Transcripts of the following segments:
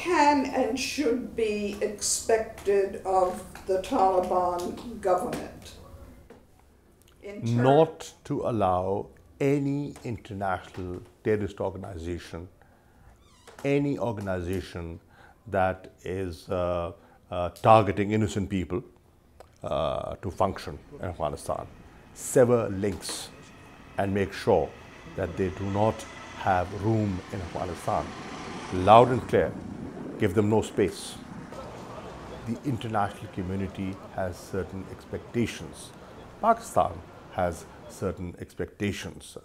can and should be expected of the Taliban government? Not to allow any international terrorist organization, any organization that is targeting innocent people to function in Afghanistan. Sever links and make sure that they do not have room in Afghanistan. Loud and clear, give them no space. The international community has certain expectations. Pakistan has certain expectations.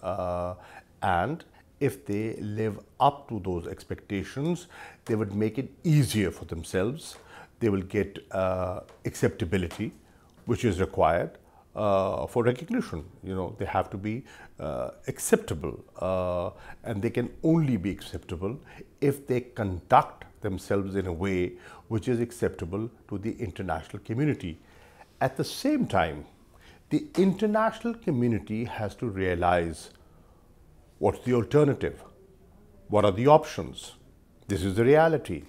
And if they live up to those expectations, they would make it easier for themselves. They will get acceptability, which is required for recognition. You know, they have to be acceptable, and they can only be acceptable if they conduct themselves in a way which is acceptable to the international community. At the same time, the international community has to realize what's the alternative, what are the options. This is the reality,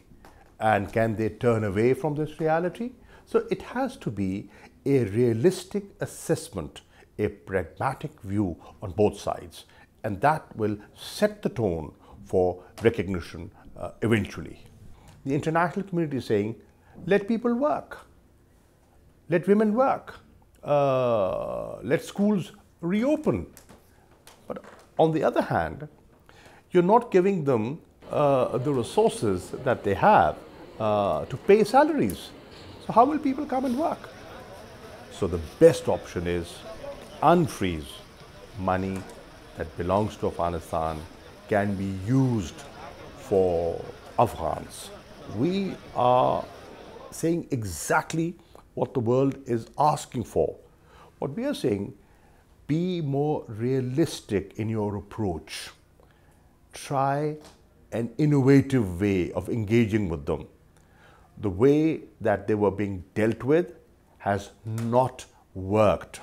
and can they turn away from this reality? So it has to be a realistic assessment, a pragmatic view on both sides, and that will set the tone for recognition eventually. The international community is saying, let people work, let women work, let schools reopen. But on the other hand, you're not giving them the resources that they have to pay salaries. So how will people come and work? So the best option is unfreeze money that belongs to Afghanistan, can be used for Afghans. We are saying exactly what the world is asking for. What we are saying, be more realistic in your approach. Try an innovative way of engaging with them. The way that they were being dealt with has not worked.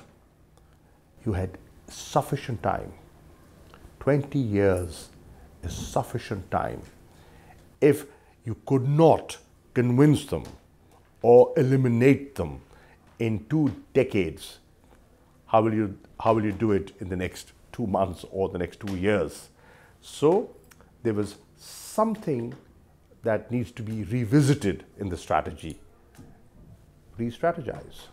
You had sufficient time. 20 years is sufficient time. If you could not convince them or eliminate them in 2 decades, how will you do it in the next 2 months or the next 2 years? So there was something that needs to be revisited in the strategy. Re-strategize.